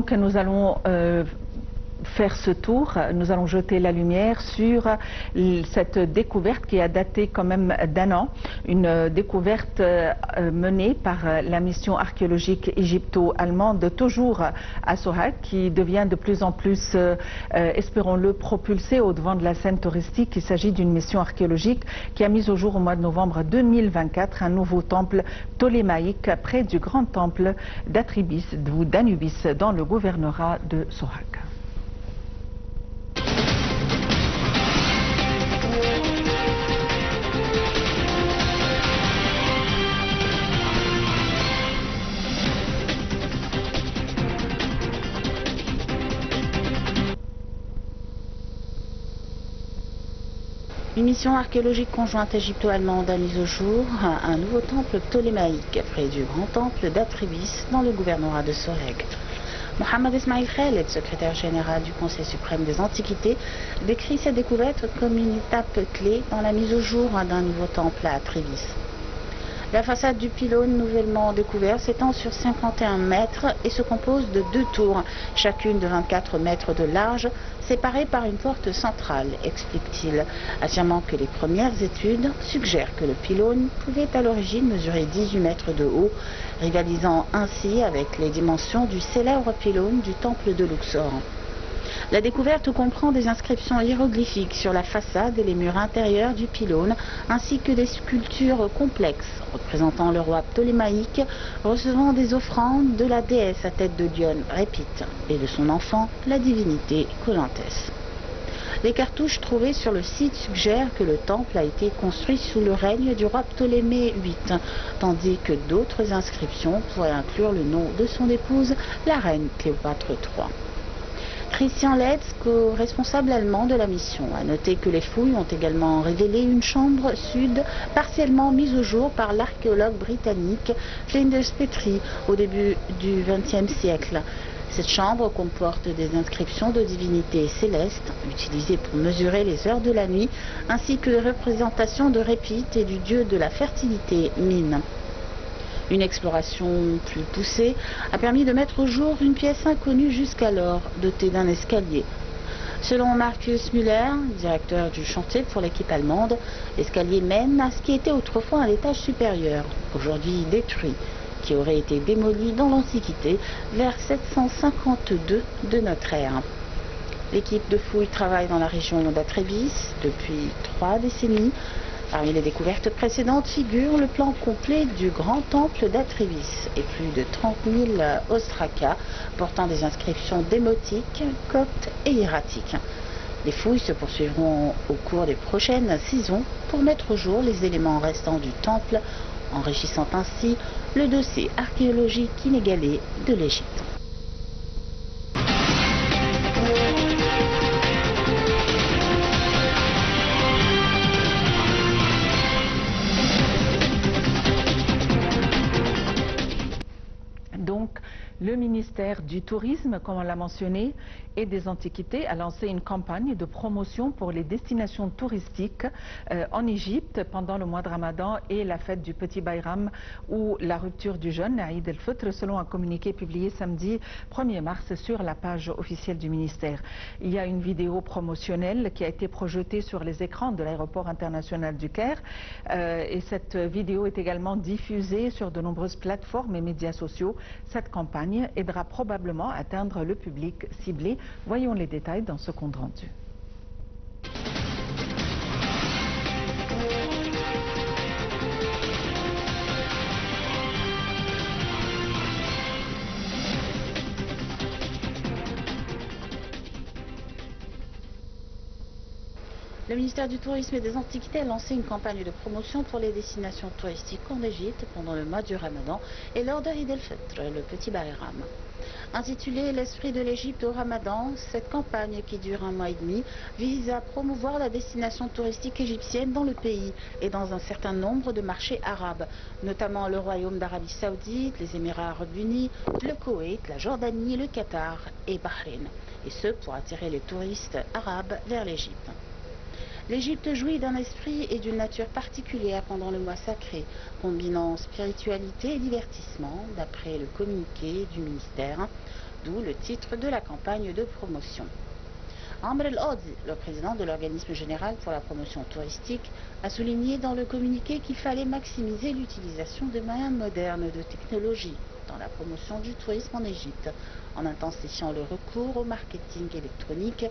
Donc nous allons faire ce tour, nous allons jeter la lumière sur cette découverte qui a daté quand même d'1 an, une découverte menée par la mission archéologique égypto-allemande, toujours à Sohag, qui devient de plus en plus, espérons-le, propulsée au devant de la scène touristique. Il s'agit d'une mission archéologique qui a mis au jour au mois de novembre 2024 un nouveau temple ptolémaïque près du grand temple d'Atribis ou d'Anubis dans le gouvernorat de Sohag. Une mission archéologique conjointe égypto-allemande a mis au jour un nouveau temple ptolémaïque près du grand temple d'Atribis dans le gouvernorat de Sohag. Mohamed Esmail Khaled, secrétaire général du Conseil suprême des Antiquités, décrit cette découverte comme une étape clé dans la mise au jour d'un nouveau temple à Atribis. La façade du pylône nouvellement découvert s'étend sur 51 mètres et se compose de 2 tours, chacune de 24 mètres de large, séparées par une porte centrale, explique-t-il, affirmant que les premières études suggèrent que le pylône pouvait à l'origine mesurer 18 mètres de haut, rivalisant ainsi avec les dimensions du célèbre pylône du temple de Luxor. La découverte comprend des inscriptions hiéroglyphiques sur la façade et les murs intérieurs du pylône, ainsi que des sculptures complexes représentant le roi ptolémaïque recevant des offrandes de la déesse à tête de Dione, Répite, et de son enfant, la divinité Colantès. Les cartouches trouvées sur le site suggèrent que le temple a été construit sous le règne du roi Ptolémée VIII, tandis que d'autres inscriptions pourraient inclure le nom de son épouse, la reine Cléopâtre III. Christian Letz, co-responsable allemand de la mission, a noté que les fouilles ont également révélé une chambre sud partiellement mise au jour par l'archéologue britannique Flinders Petrie au début du XXe siècle. Cette chambre comporte des inscriptions de divinités célestes, utilisées pour mesurer les heures de la nuit, ainsi que des représentations de Répite et du dieu de la fertilité, Mine. Une exploration plus poussée a permis de mettre au jour une pièce inconnue jusqu'alors, dotée d'un escalier. Selon Markus Müller, directeur du chantier pour l'équipe allemande, l'escalier mène à ce qui était autrefois un étage supérieur, aujourd'hui détruit, qui aurait été démoli dans l'Antiquité vers 752 de notre ère. L'équipe de fouilles travaille dans la région d'Atribis depuis 3 décennies. Parmi les découvertes précédentes figure le plan complet du grand temple d'Atribis et plus de 30 000 ostracas portant des inscriptions démotiques, coptes et hiératiques. Les fouilles se poursuivront au cours des prochaines saisons pour mettre au jour les éléments restants du temple, enrichissant ainsi le dossier archéologique inégalé de l'Égypte. Donc, le ministère du Tourisme, comme on l'a mentionné, et des Antiquités a lancé une campagne de promotion pour les destinations touristiques en Égypte pendant le mois de Ramadan et la fête du Petit Bayram ou la rupture du jeûne, Aïd el-Fitr, selon un communiqué publié samedi 1er mars sur la page officielle du ministère. Il y a une vidéo promotionnelle qui a été projetée sur les écrans de l'aéroport international du Caire et cette vidéo est également diffusée sur de nombreuses plateformes et médias sociaux. Cette campagne aidera probablement à atteindre le public ciblé. Voyons les détails dans ce compte rendu. Le ministère du Tourisme et des Antiquités a lancé une campagne de promotion pour les destinations touristiques en Égypte pendant le mois du Ramadan et lors de Eid el-Fitr, le Petit Bayram. Intitulée L'esprit de l'Égypte au Ramadan, cette campagne qui dure 1 mois et demi vise à promouvoir la destination touristique égyptienne dans le pays et dans un certain nombre de marchés arabes, notamment le Royaume d'Arabie Saoudite, les Émirats Arabes Unis, le Koweït, la Jordanie, le Qatar et Bahreïn, et ce pour attirer les touristes arabes vers l'Égypte. L'Égypte jouit d'un esprit et d'une nature particulière pendant le mois sacré, combinant spiritualité et divertissement, d'après le communiqué du ministère. d'où le titre de la campagne de promotion. Amr El-Odzi, le président de l'organisme général pour la promotion touristique, a souligné dans le communiqué qu'il fallait maximiser l'utilisation des moyens modernes de technologie dans la promotion du tourisme en Égypte, en intensifiant le recours au marketing électronique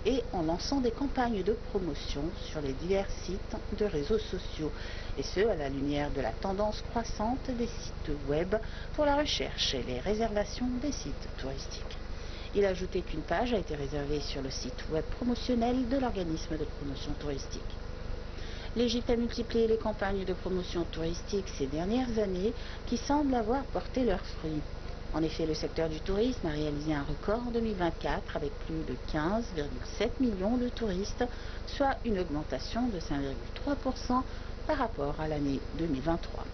et en lançant des campagnes de promotion sur les divers sites de réseaux sociaux, et ce à la lumière de la tendance croissante des sites web pour la recherche et les réservations des sites touristiques. Il a ajouté qu'une page a été réservée sur le site web promotionnel de l'organisme de promotion touristique. L'Égypte a multiplié les campagnes de promotion touristique ces dernières années qui semblent avoir porté leurs fruits. En effet, le secteur du tourisme a réalisé un record en 2024 avec plus de 15,7 millions de touristes, soit une augmentation de 5,3% par rapport à l'année 2023.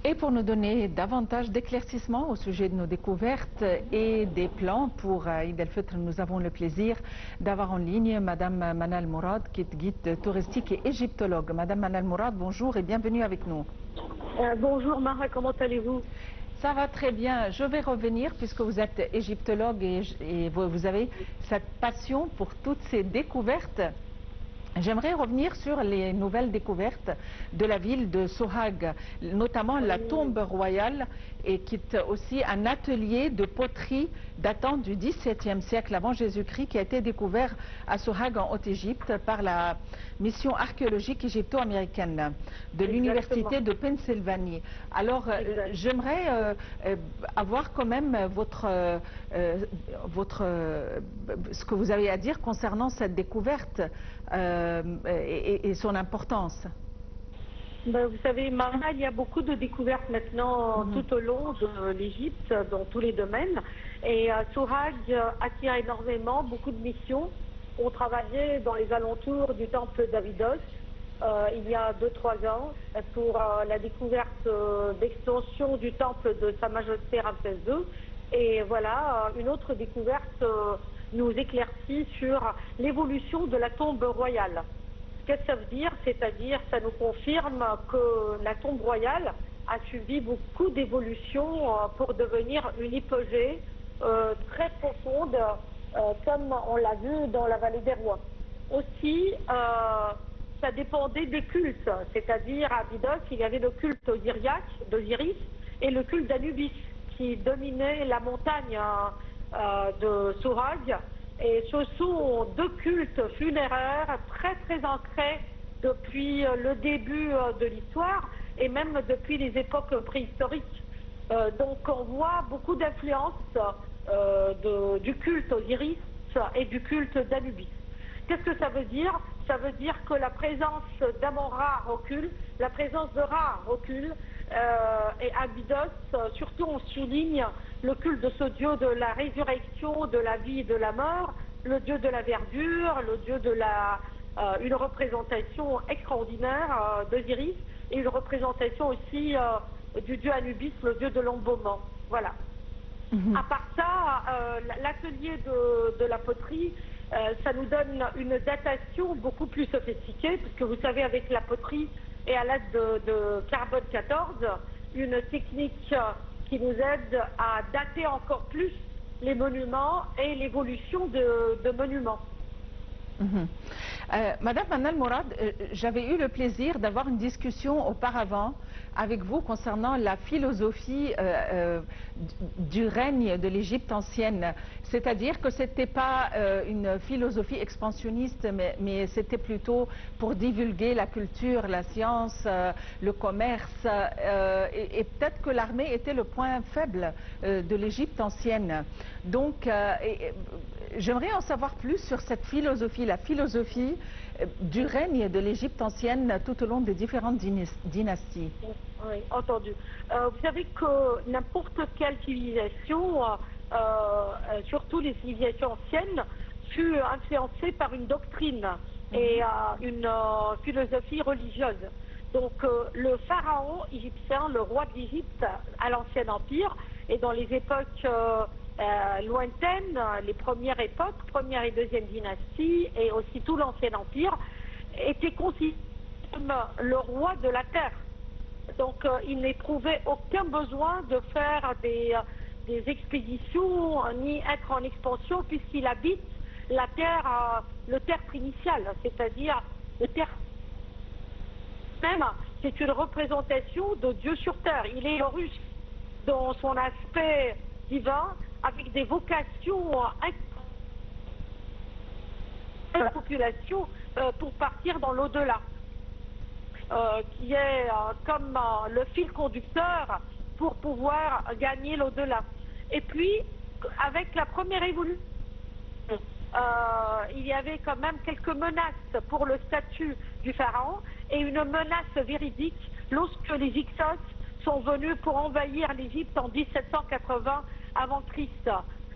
Et pour nous donner davantage d'éclaircissements au sujet de nos découvertes et des plans pour Eid el-Fitr, nous avons le plaisir d'avoir en ligne Madame Manal Mourad, qui est guide touristique et égyptologue. Madame Manal Mourad, bonjour et bienvenue avec nous. Bonjour Mara, comment allez-vous? Ça va très bien. Je vais revenir, puisque vous êtes égyptologue et vous avez cette passion pour toutes ces découvertes. J'aimerais revenir sur les nouvelles découvertes de la ville de Sohag, notamment la tombe royale, et qui est aussi un atelier de poterie datant du XVIIe siècle avant Jésus-Christ, qui a été découvert à Sohag en Haute-Égypte par la mission archéologique égypto-américaine de l'université de Pennsylvanie. Alors, j'aimerais avoir quand même ce que vous avez à dire concernant cette découverte et son importance. Ben, vous savez, Mara, il y a beaucoup de découvertes maintenant tout au long de l'Égypte, dans tous les domaines. Et Sohag attire énormément, beaucoup de missions. On travaillait dans les alentours du temple d'Abydos il y a 2-3 ans pour la découverte d'extension du temple de Sa Majesté Ramsès II. Et voilà, une autre découverte nous éclaircit sur l'évolution de la tombe royale. Qu'est-ce que ça veut dire? C'est-à-dire, ça nous confirme que la tombe royale a suivi beaucoup d'évolutions pour devenir une hypogée très profonde, comme on l'a vu dans la vallée des rois. Aussi, ça dépendait des cultes, c'est-à-dire à Abydos, il y avait le culte d'Osiris et le culte d'Anubis qui dominait la montagne de Sohag. Et ce sont deux cultes funéraires très très ancrés depuis le début de l'histoire et même depuis les époques préhistoriques. Donc on voit beaucoup d'influence du culte Osiris et du culte d'Anubis. Qu'est-ce que ça veut dire? Ça veut dire que la présence d'Amon-Ra recule, la présence de Ra recule, et Abydos, surtout on souligne le culte de ce dieu de la résurrection, de la vie et de la mort, le dieu de la verdure, le dieu de une représentation extraordinaire d'Osiris et une représentation aussi du dieu Anubis, le dieu de l'embaumement. Voilà. À part ça, l'atelier de la poterie, ça nous donne une datation beaucoup plus sophistiquée, parce que vous savez, avec la poterie et à l'aide de carbone 14, une technique qui nous aide à dater encore plus les monuments et l'évolution de monuments. Madame Manal Mourad, j'avais eu le plaisir d'avoir une discussion auparavant avec vous concernant la philosophie du règne de l'Égypte ancienne. C'est-à-dire que ce n'était pas une philosophie expansionniste, mais c'était plutôt pour divulguer la culture, la science, le commerce. Et peut-être que l'armée était le point faible de l'Égypte ancienne. Donc, j'aimerais en savoir plus sur cette philosophie, la philosophie du règne de l'Égypte ancienne tout au long des différentes dynasties. Oui, entendu. Vous savez que n'importe quelle civilisation, surtout les civilisations anciennes, fut influencée par une doctrine et une philosophie religieuse. Donc le pharaon égyptien, le roi de l'Égypte à l'Ancien Empire, et dans les époques lointaines, les premières époques, première et deuxième dynastie, et aussi tout l'Ancien Empire, était considéré comme le roi de la terre. Donc il n'éprouvait aucun besoin de faire des expéditions ni être en expansion puisqu'il habite la terre, le tertre initial, c'est-à-dire le tertre même, c'est une représentation de Dieu sur terre. Il est Horus dans son aspect divin avec des vocations la population pour partir dans l'au-delà. Qui est comme le fil conducteur pour pouvoir gagner l'au-delà. Et puis, avec la première évolution, il y avait quand même quelques menaces pour le statut du pharaon et une menace véridique lorsque les Hyksos sont venus pour envahir l'Égypte en 1780 avant Christ.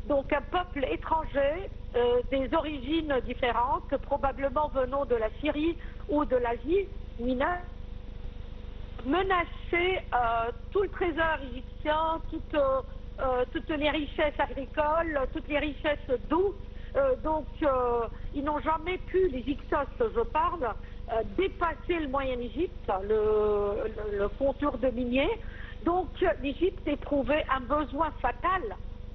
Donc un peuple étranger, des origines différentes, probablement venant de la Syrie ou de l'Asie mineure, menacer tout le trésor égyptien, toutes les richesses agricoles, toutes les richesses d'eau. Donc ils n'ont jamais pu, les Hyksos je parle, dépasser le Moyen-Égypte, le contour de minier. Donc l'Égypte éprouvait un besoin fatal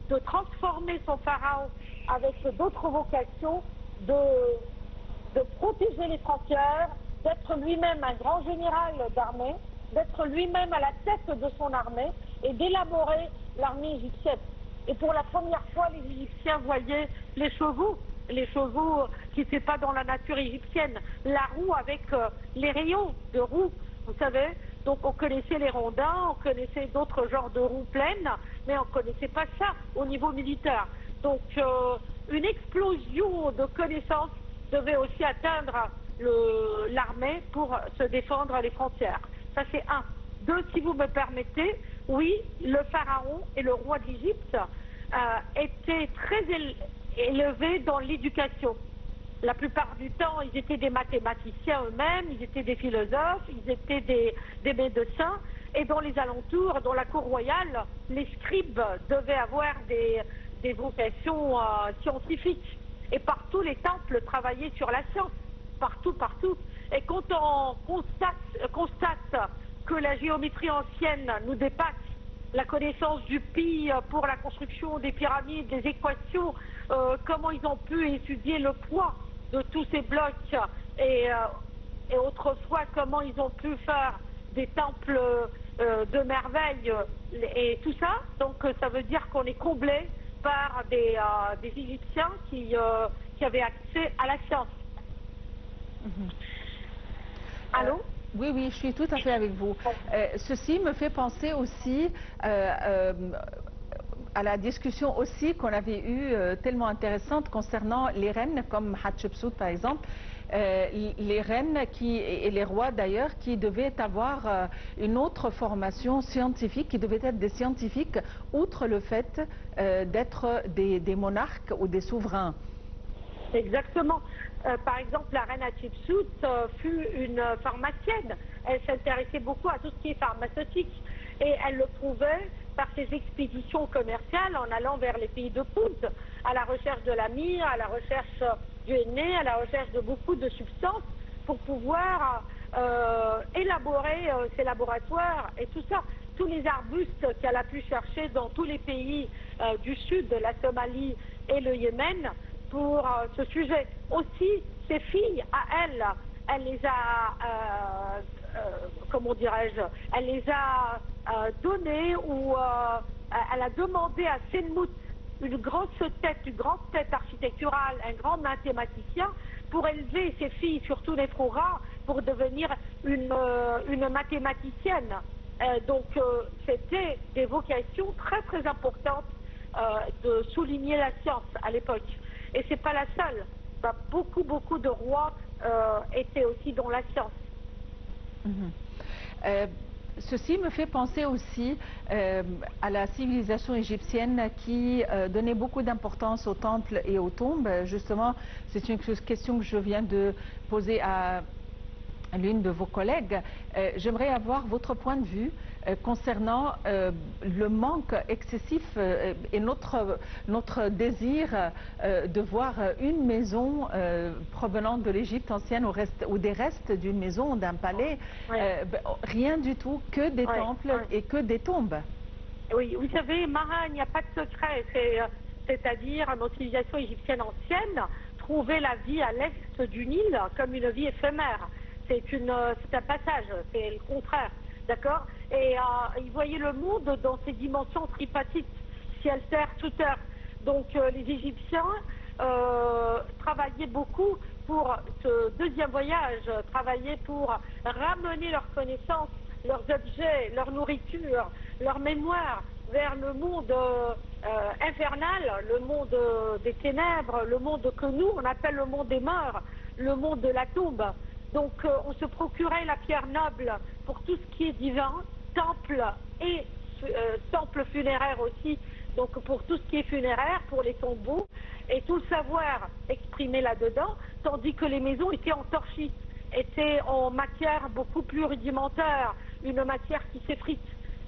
de transformer son pharaon avec d'autres vocations, de protéger les frontières, d'être lui-même un grand général d'armée, d'être lui-même à la tête de son armée et d'élaborer l'armée égyptienne. Et pour la première fois, les Égyptiens voyaient les chevaux qui n'étaient pas dans la nature égyptienne, la roue avec les rayons de roue, vous savez. Donc on connaissait les rondins, on connaissait d'autres genres de roues pleines, mais on ne connaissait pas ça au niveau militaire. Donc une explosion de connaissances devait aussi atteindre l'armée pour se défendre les frontières. Ça c'est un. Deux, si vous me permettez, oui, le pharaon et le roi d'Égypte étaient très élevés dans l'éducation. La plupart du temps, ils étaient des mathématiciens eux-mêmes, ils étaient des philosophes, ils étaient des médecins. Et dans les alentours, dans la cour royale, les scribes devaient avoir des vocations scientifiques. Et partout, les temples travaillaient sur la science. Partout, partout. Et quand on constate que la géométrie ancienne nous dépasse, la connaissance du pi pour la construction des pyramides, des équations, comment ils ont pu étudier le poids de tous ces blocs et autrefois comment ils ont pu faire des temples de merveilles et tout ça. Donc ça veut dire qu'on est comblé par des Égyptiens qui avaient accès à la science. Allô? Oui, oui, je suis tout à fait avec vous. Ceci me fait penser aussi à la discussion aussi qu'on avait eue tellement intéressante concernant les reines comme Hatshepsut par exemple, les reines et les rois d'ailleurs qui devaient avoir une autre formation scientifique, qui devaient être des scientifiques outre le fait d'être des monarques ou des souverains. Exactement. Par exemple, la reine Hatshepsut fut une pharmacienne. Elle s'intéressait beaucoup à tout ce qui est pharmaceutique. Et elle le prouvait par ses expéditions commerciales en allant vers les pays de Punt, à la recherche de la myrrhe, à la recherche du henné, à la recherche de beaucoup de substances pour pouvoir élaborer ses laboratoires et tout ça. Tous les arbustes qu'elle a pu chercher dans tous les pays du sud, la Somalie et le Yémen, pour ce sujet. Aussi, ses filles, à elle les a, comment dirais-je, elle les a données ou elle elle a demandé à Senmout une grande tête architecturale, un grand mathématicien, pour élever ses filles, surtout les Froura, pour devenir une mathématicienne. Donc c'était des vocations très très importantes de souligner la science à l'époque. Et c'est pas la seule. Beaucoup de rois étaient aussi dans la science. Ceci me fait penser aussi à la civilisation égyptienne qui donnait beaucoup d'importance aux temples et aux tombes. Justement, c'est une question que je viens de poser à l'une de vos collègues. J'aimerais avoir votre point de vue concernant le manque excessif et notre désir de voir une maison provenant de l'Égypte ancienne ou des restes d'une maison, d'un palais, rien du tout, que des temples et que des tombes. Oui, vous savez, Mara, il n'y a pas de secret, c'est-à-dire notre civilisation égyptienne ancienne trouvait la vie à l'est du Nil comme une vie éphémère. C'est un passage, c'est le contraire, d'accord? Et ils voyaient le monde dans ses dimensions tripartites, ciel, terre, sous terre. Donc les Égyptiens travaillaient beaucoup pour ce deuxième voyage, travaillaient pour ramener leurs connaissances, leurs objets, leur nourriture, leur mémoire vers le monde infernal, le monde des ténèbres, le monde que nous on appelle le monde des morts, le monde de la tombe. Donc on se procurait la pierre noble pour tout ce qui est divin, temple et temple funéraire aussi, donc pour tout ce qui est funéraire, pour les tombeaux, et tout le savoir exprimé là-dedans, tandis que les maisons étaient en torchis, étaient en matière beaucoup plus rudimentaire, une matière qui s'effrite.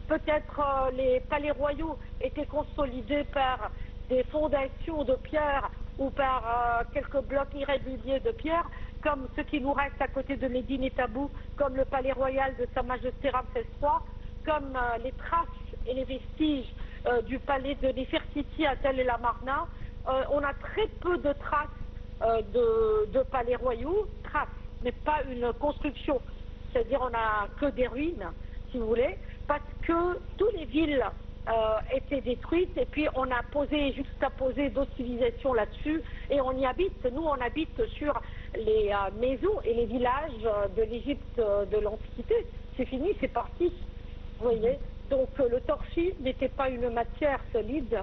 Peut-être les palais royaux étaient consolidés par des fondations de pierre ou par quelques blocs irréguliers de pierre, comme ce qui nous reste à côté de Médine et Tabou, comme le palais royal de Sa Majesté Ramsès III, comme les traces et les vestiges du palais de Néfertiti à Tel el Amarna. On a très peu de traces de palais royaux, traces, mais pas une construction. C'est-à-dire on n'a que des ruines, si vous voulez, parce que toutes les villes étaient détruites et puis on a juxtaposé d'autres civilisations là-dessus et on y habite. Nous, on habite sur les maisons et les villages de l'Égypte de l'Antiquité. C'est fini, c'est parti. Vous voyez? Donc le torchis n'était pas une matière solide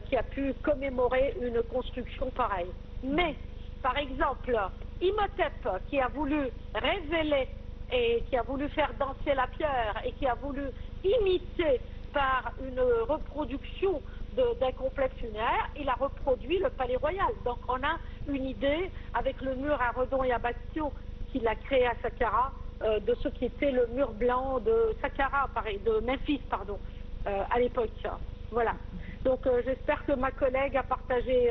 qui a pu commémorer une construction pareille. Mais, par exemple, Imhotep, qui a voulu révéler et qui a voulu faire danser la pierre et qui a voulu imiter par une reproduction d'un complexe funéraire, il a reproduit le palais royal. Donc on a une idée avec le mur à Redon et à Bastion qu'il a créé à Saqqara, de ce qui était le mur blanc de Saqqara, de Memphis, pardon, à l'époque. Voilà. Donc j'espère que ma collègue a partagé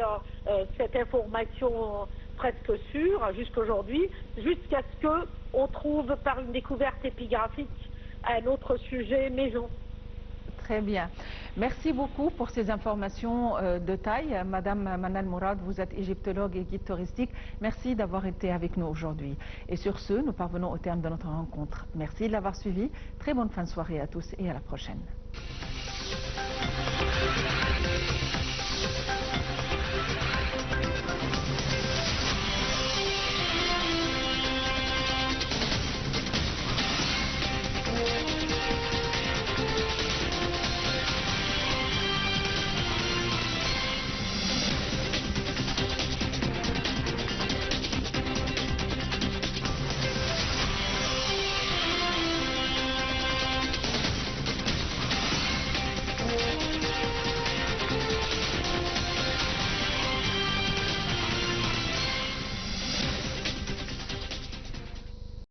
cette information presque sûre jusqu'aujourd'hui, jusqu'à ce qu'on trouve par une découverte épigraphique un autre sujet maison. Très bien. Merci beaucoup pour ces informations de taille. Madame Manal Mourad, vous êtes égyptologue et guide touristique. Merci d'avoir été avec nous aujourd'hui. Et sur ce, nous parvenons au terme de notre rencontre. Merci de l'avoir suivi. Très bonne fin de soirée à tous et à la prochaine.